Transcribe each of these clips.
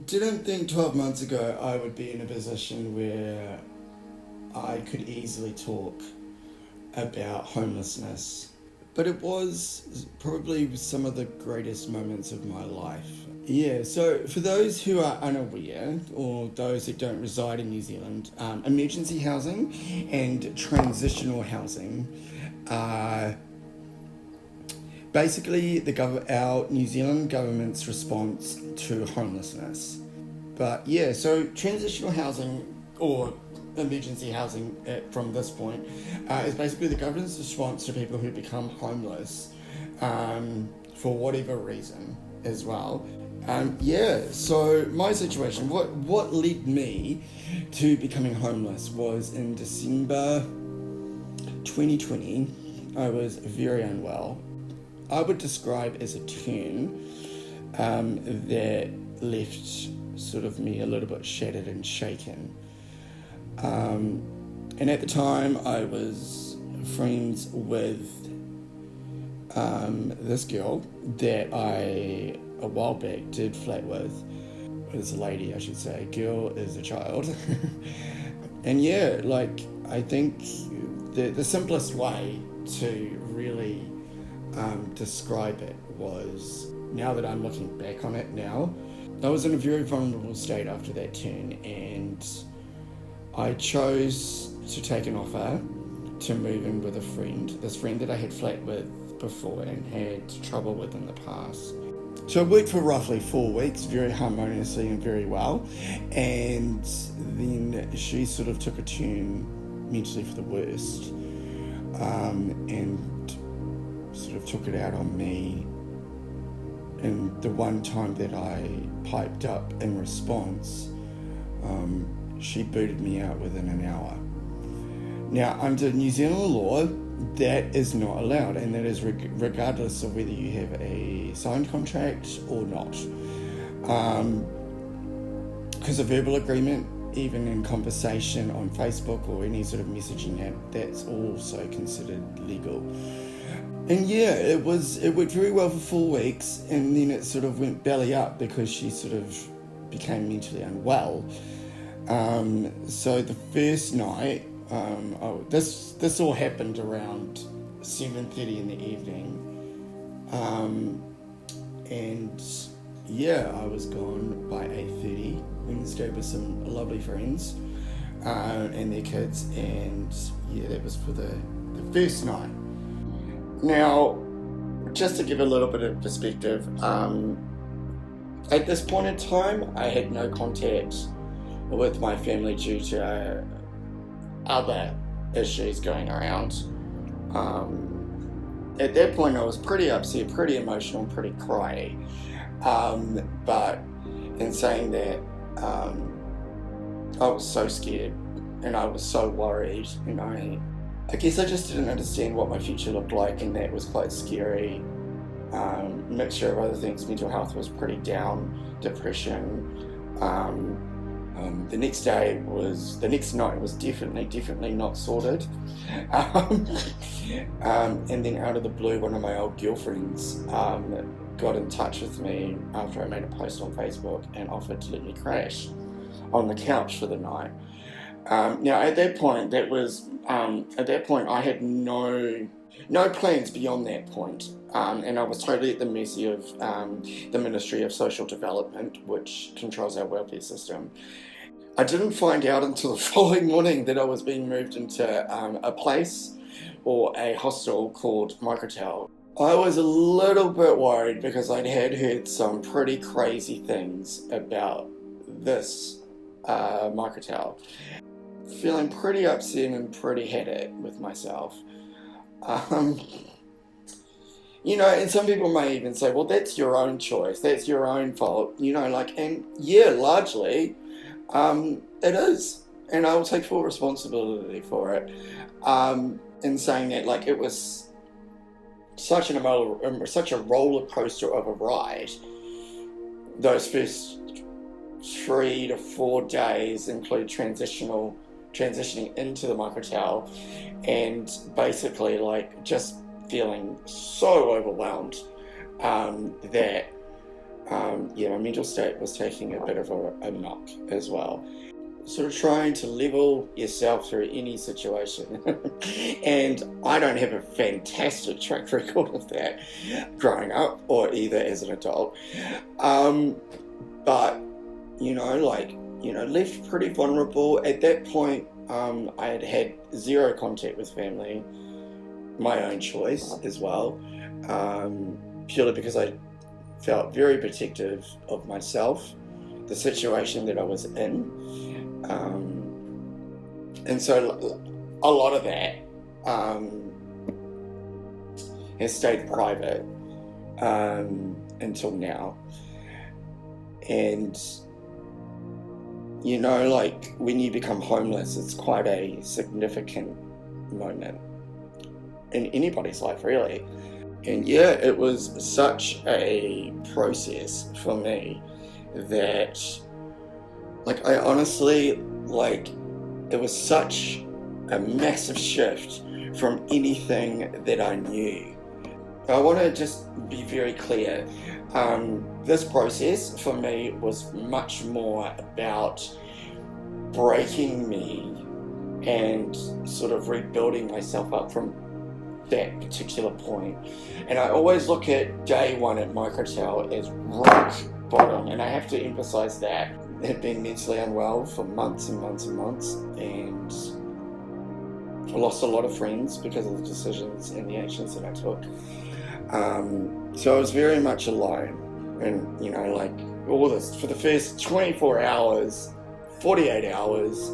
didn't think 12 months ago I would be in a position where I could easily talk about homelessness. But it was probably some of the greatest moments of my life. Yeah, so for those who are unaware or those that don't reside in New Zealand, emergency housing and transitional housing are basically our New Zealand government's response to homelessness. But yeah, so transitional housing or emergency housing from this point is basically the government's response to people who become homeless for whatever reason as well. So my situation, what led me to becoming homeless was in December 2020. I was very unwell. I would describe as a turn that left sort of me a little bit shattered and shaken. And at the time, I was friends with this girl that I, a while back, did flat with. It was a lady, I should say. Girl is a child. And yeah, I think the simplest way to really describe it was, now that I'm looking back on it now, I was in a very vulnerable state after that turn, and I chose to take an offer to move in with a friend, this friend that I had flat with before and had trouble with in the past. So I worked for roughly 4 weeks, very harmoniously and very well, and then she sort of took a turn mentally for the worst, and sort of took it out on me. And the one time that I piped up in response, she booted me out within an hour. Now, under New Zealand law, that is not allowed, and that is regardless of whether you have a signed contract or not. Because a verbal agreement, even in conversation on Facebook or any sort of messaging app, that's also considered legal. And yeah, it worked very well for 4 weeks, and then it sort of went belly up because she sort of became mentally unwell. So the first night, this all happened around 7:30 in the evening, and yeah, I was gone by 8:30. Went and stayed with some lovely friends and their kids, and yeah, that was for the first night. Now, just to give a little bit of perspective, at this point in time, I had no contact with my family due to other issues going around. At that point, I was pretty upset, pretty emotional, pretty cryy. But in saying that, I was so scared and I was so worried, and I guess I just didn't understand what my future looked like, and that was quite scary. Mixture of other things, mental health was pretty down, depression. The next night was definitely not sorted. And then out of the blue, one of my old girlfriends got in touch with me after I made a post on Facebook and offered to let me crash on the couch for the night. Now at that point, I had no plans beyond that point, and I was totally at the mercy of the Ministry of Social Development, which controls our welfare system. I didn't find out until the following morning that I was being moved into a place or a hostel called Microtel. I was a little bit worried because I'd heard some pretty crazy things about this Microtel. Feeling pretty upset and pretty had it with myself. And some people may even say, well, that's your own choice, that's your own fault, and yeah, largely, it is. And I will take full responsibility for it. In saying that, it was such a roller coaster of a ride. Those first 3 to 4 days include transitioning into the microtel, and basically just feeling so overwhelmed that my mental state was taking a bit of a knock as well. Sort of trying to level yourself through any situation. And I don't have a fantastic track record of that growing up or either as an adult. But, left pretty vulnerable. At that point, I had had zero contact with family, my own choice as well, purely because I felt very protective of myself, the situation that I was in. And so a lot of that has stayed private until now. And when you become homeless, it's quite a significant moment in anybody's life, really. And yeah, it was such a process for me that, I honestly, it was such a massive shift from anything that I knew. I want to just be very clear. This process for me was much more about breaking me and sort of rebuilding myself up from that particular point. And I always look at day one at Microtel as rock bottom, and I have to emphasize that. I had been mentally unwell for months and months and months, and I lost a lot of friends because of the decisions and the actions that I took. So I was very much alone, and all this for the first 24 hours, 48 hours,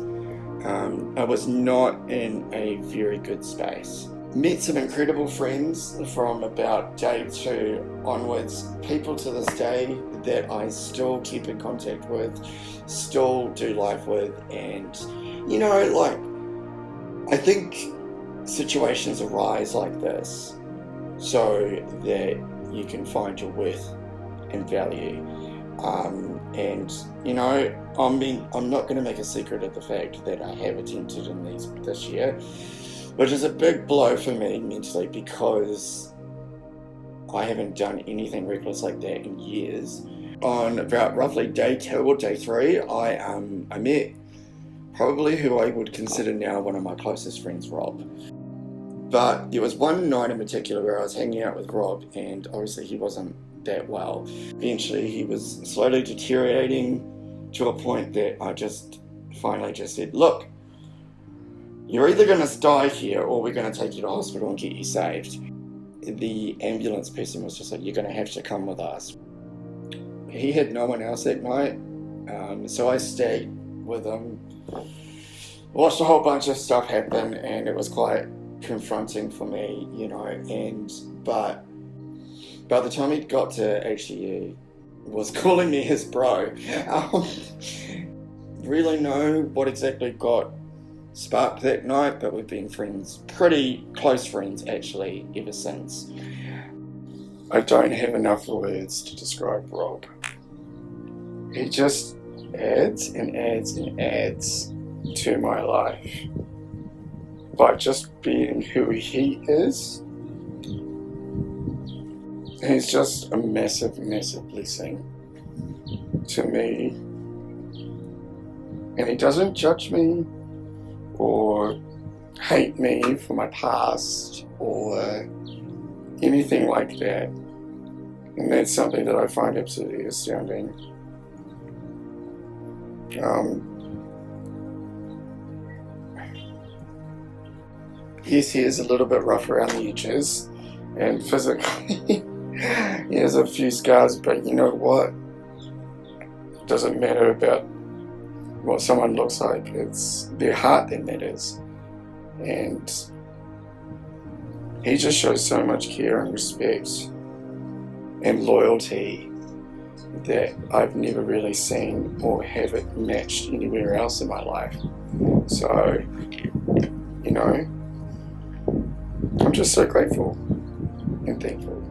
I was not in a very good space. Met some incredible friends from about day 2 onwards, people to this day that I still keep in contact with, still do life with, and I think situations arise like this so that you can find your worth and value. And I'm not going to make a secret of the fact that I have attempted in this year, which is a big blow for me mentally because I haven't done anything reckless like that in years. On about roughly day 2 or day 3, I met probably who I would consider now one of my closest friends, Rob. But there was one night in particular where I was hanging out with Rob, and obviously he wasn't that well. Eventually he was slowly deteriorating to a point that I just finally said, look, you're either going to die here or we're going to take you to hospital and get you saved. The ambulance person was just like, you're going to have to come with us. He had no one else that night, so I stayed with him, watched a whole bunch of stuff happen, and it was quite confronting for me, but by the time he got to HCU, was calling me his bro. Really know what exactly got sparked that night, but we've been friends, pretty close friends actually, ever since. I don't have enough words to describe Rob. He just adds and adds and adds to my life by just being who he is. He's just a massive, massive blessing to me. And he doesn't judge me or hate me for my past or anything like that. And that's something that I find absolutely astounding. Yes, he is a little bit rough around the edges, and physically he has a few scars, but you know what? It doesn't matter about what someone looks like, it's their heart that matters. And he just shows so much care and respect and loyalty that I've never really seen or have it matched anywhere else in my life. So, I'm just so grateful and thankful.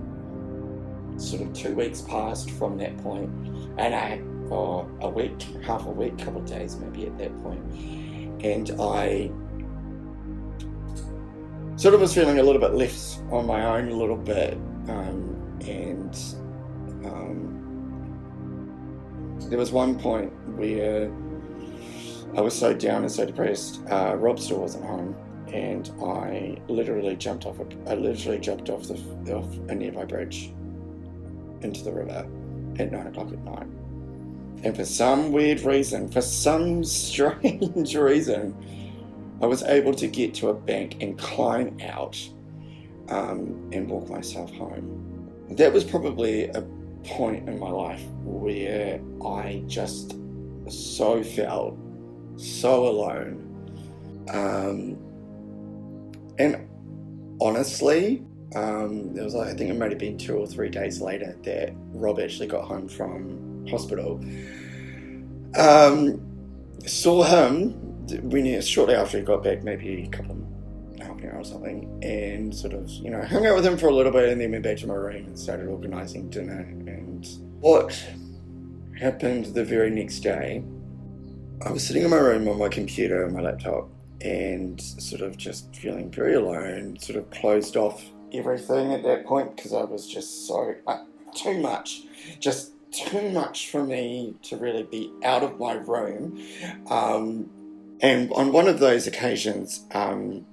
Sort of 2 weeks passed from that point, and a week, half a week, couple of days maybe at that point, and I sort of was feeling a little bit left on my own a little bit, and there was one point where I was so down and so depressed. Rob still wasn't home, and I literally jumped off a nearby bridge into the river at 9 o'clock at night. And for some weird reason, for some strange reason, I was able to get to a bank and climb out and walk myself home. That was probably a point in my life where I just so felt so alone. And honestly, it was like, I think it might have been 2 or 3 days later that Rob actually got home from hospital. Saw him shortly after he got back, maybe a couple of half an hour or something, and sort of, hung out with him for a little bit, and then went back to my room and started organising dinner. And what happened the very next day, I was sitting in my room on my computer, on my laptop, and sort of just feeling very alone, sort of closed off everything at that point, because I was just so, too much for me to really be out of my room. And on one of those occasions, I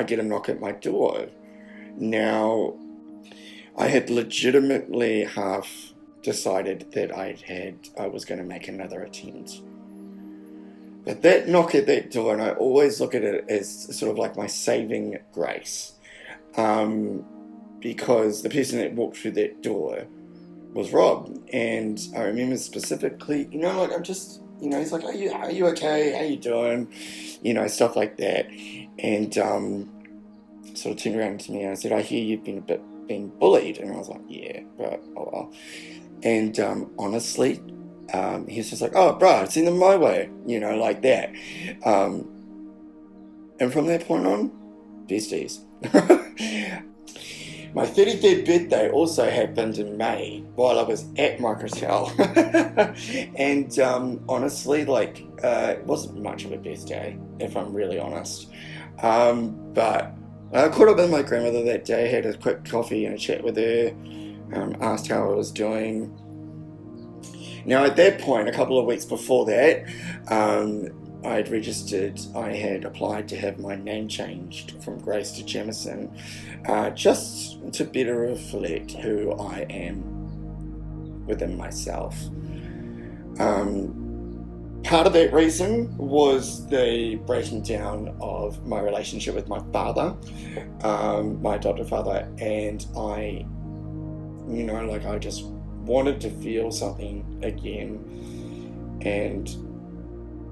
get a knock at my door. Now, I had legitimately half decided that I was going to make another attempt. But that knock at that door, and I always look at it as sort of like my saving grace, because the person that walked through that door was Rob. And I remember specifically, I'm just, he's like, are you okay? How you doing? Stuff like that. And sort of turned around to me and I said, I hear you've been bullied. And I was like, yeah, but oh well. And honestly, he was just like, oh, bro, send them my way, like that. And from that point on, besties. My 33rd birthday also happened in May while I was at Microtel. And honestly, it wasn't much of a birthday, if I'm really honest. But I caught up with my grandmother that day, had a quick coffee and a chat with her, asked how I was doing. Now, at that point, a couple of weeks before that, I had applied to have my name changed from Grace to Jamieson, just to better reflect who I am within myself. Part of that reason was the breaking down of my relationship with my father, my adopted father, and I just wanted to feel something again. And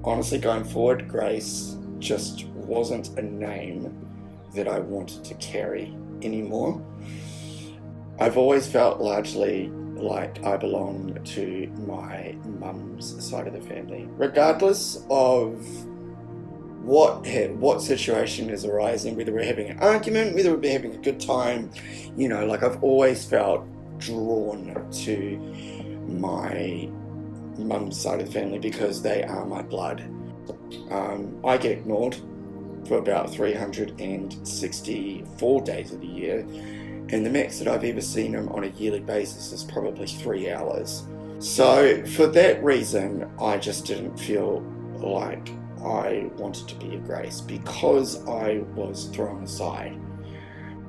honestly, going forward, Grace just wasn't a name that I wanted to carry anymore. I've always felt largely like I belong to my mum's side of the family, regardless of what situation is arising, whether we're having an argument, whether we're having a good time. I've always felt drawn to my mum's side of the family because they are my blood. I get ignored for about 364 days of the year, and the max that I've ever seen them on a yearly basis is probably 3 hours. So for that reason, I just didn't feel like I wanted to be a Grace because I was thrown aside.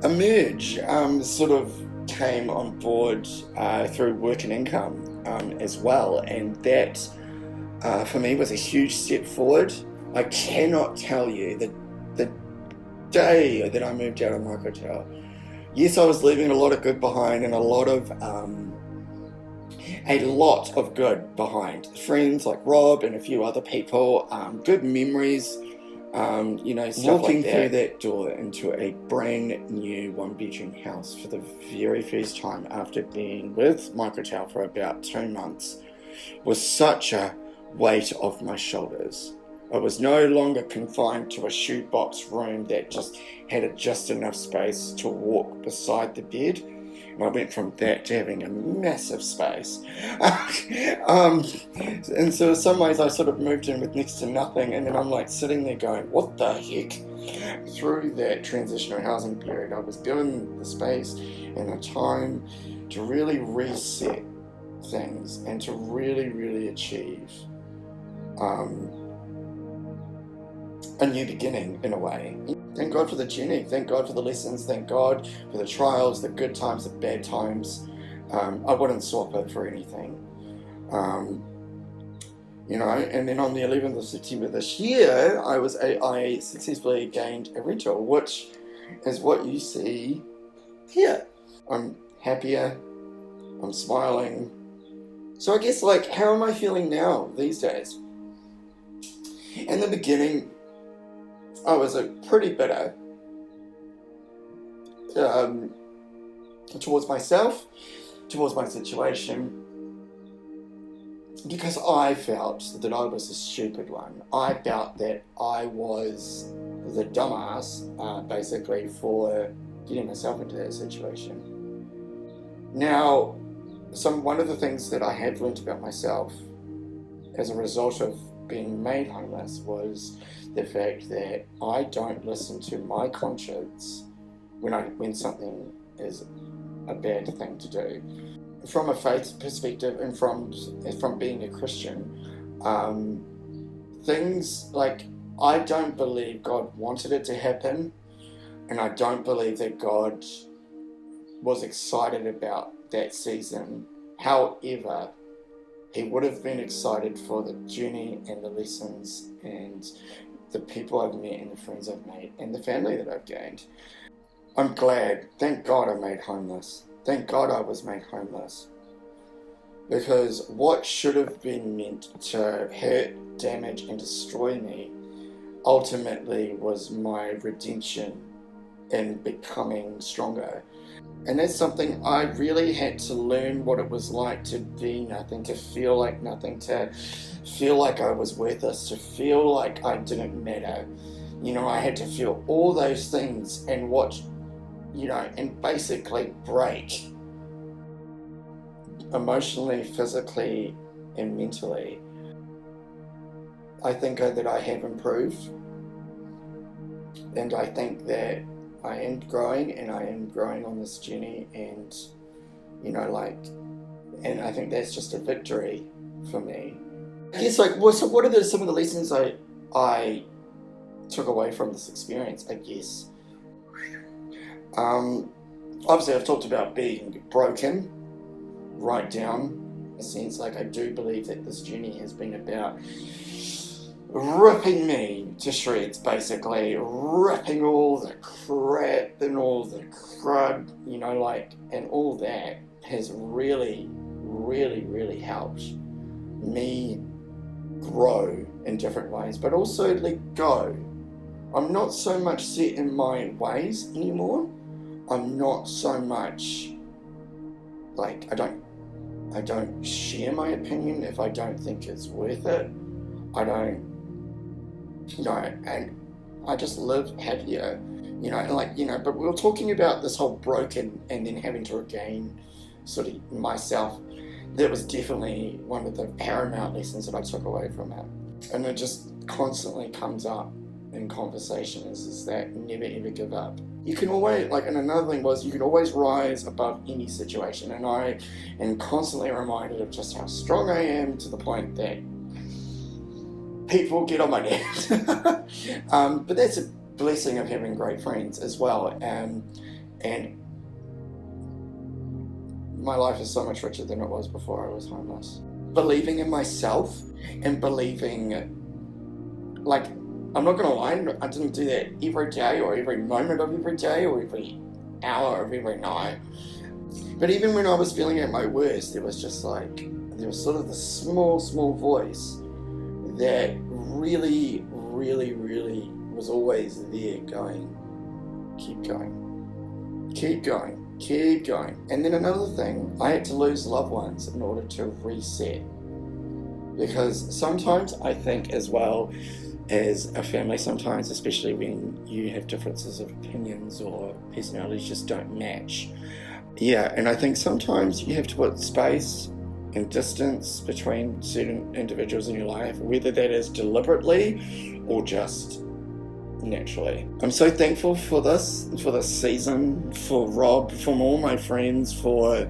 Emerge sort of came on board through Work and Income as well, and that for me was a huge step forward. I cannot tell you the day that I moved out of Microtel. Yes, I was leaving a lot of good behind, and a lot of good behind. Friends like Rob and a few other people, good memories, stuff walking like that. Through that door into a brand new 1-bedroom house for the very first time after being with Microtel for about 2 months was such a weight off my shoulders. I was no longer confined to a shoebox room that just had just enough space to walk beside the bed. And I went from that to having a massive space. And so in some ways I sort of moved in with next to nothing, and then I'm like sitting there going, what the heck? Through that transitional housing period, I was given the space and the time to really reset things and to really, really achieve a new beginning in a way. Thank God for the journey, thank God for the lessons, thank God for the trials, the good times, the bad times. I wouldn't swap it for anything. And then on the 11th of September this year, I successfully gained a rental, which is what you see here. I'm happier, I'm smiling. So I guess, how am I feeling now, these days? In the beginning, I was pretty bitter towards myself, towards my situation, because I felt that I was the stupid one. I felt that I was the dumbass, basically, for getting myself into that situation. Now, one of the things that I have learned about myself as a result of being made homeless was the fact that I don't listen to my conscience when something is a bad thing to do. From a faith perspective and from being a Christian, things like, I don't believe God wanted it to happen, and I don't believe that God was excited about that season. However, He would have been excited for the journey and the lessons and the people I've met and the friends I've made and the family that I've gained. I'm glad. Thank God I made homeless. Thank God I was made homeless. Because what should have been meant to hurt, damage, and destroy me ultimately was my redemption and becoming stronger. And that's something I really had to learn, what it was like to be nothing, to feel like nothing, to feel like I was worthless, to feel like I didn't matter. I had to feel all those things and and basically break emotionally, physically, and mentally. I think that I have improved, and I think that I am growing, and I am growing on this journey, and and I think that's just a victory for me. I guess, so what are some of the lessons I took away from this experience, I guess? Obviously, I've talked about being broken, right down, in a sense. I do believe that this journey has been about ripping me to shreds, basically, ripping all the crap and all the crud, and all that has really, really, really helped me grow in different ways, but also let go. I'm not so much set in my ways anymore. I'm not so much I don't share my opinion if I don't think it's worth it. And I just live happier, but we were talking about this whole broken and then having to regain sort of myself. That was definitely one of the paramount lessons that I took away from it. And it just constantly comes up in conversation is that never ever give up. You can always, and another thing was, you can always rise above any situation, and I am constantly reminded of just how strong I am, to the point that people get on my nerves. But that's a blessing of having great friends as well, and my life is so much richer than it was before I was homeless. Believing in myself and believing, I'm not going to lie, I didn't do that every day or every moment of every day or every hour of every night. But even when I was feeling at my worst, there was sort of this small voice that really, really, really was always there going, keep going, keep going, keep going. And then another thing, I had to lose loved ones in order to reset. Because sometimes I think, as well as a family, sometimes, especially when you have differences of opinions or personalities just don't match. Yeah, and I think sometimes you have to put space and distance between certain individuals in your life, whether that is deliberately or just naturally. I'm so thankful for this season, for Rob, for all my friends, for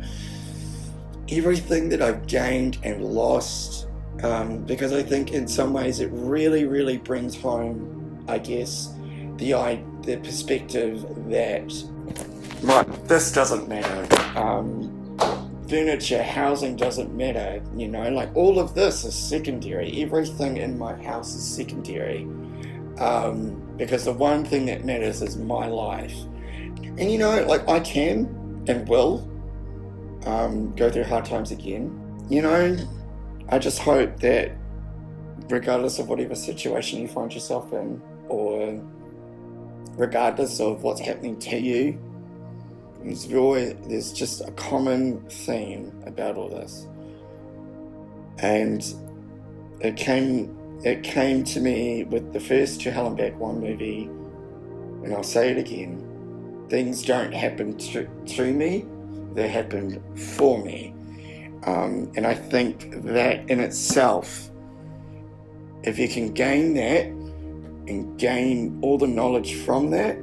everything that I've gained and lost, because I think in some ways it really, really brings home, I guess, the perspective that, right, this doesn't matter. Furniture, housing doesn't matter, you know, like all of this is secondary. Everything in my house is secondary, because the one thing that matters is my life. And you know, like I can and will go through hard times again. You know, I just hope that regardless of whatever situation you find yourself in, or regardless of what's happening to you, there's just a common theme about all this. And it came to me with the first To Hell and Back 1 movie, and I'll say it again, things don't happen to me, they happen for me. And I think that in itself, if you can gain that and gain all the knowledge from that,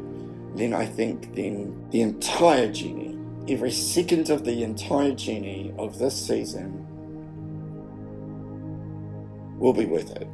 then I think then the entire journey, every second of the entire journey of this season will be worth it.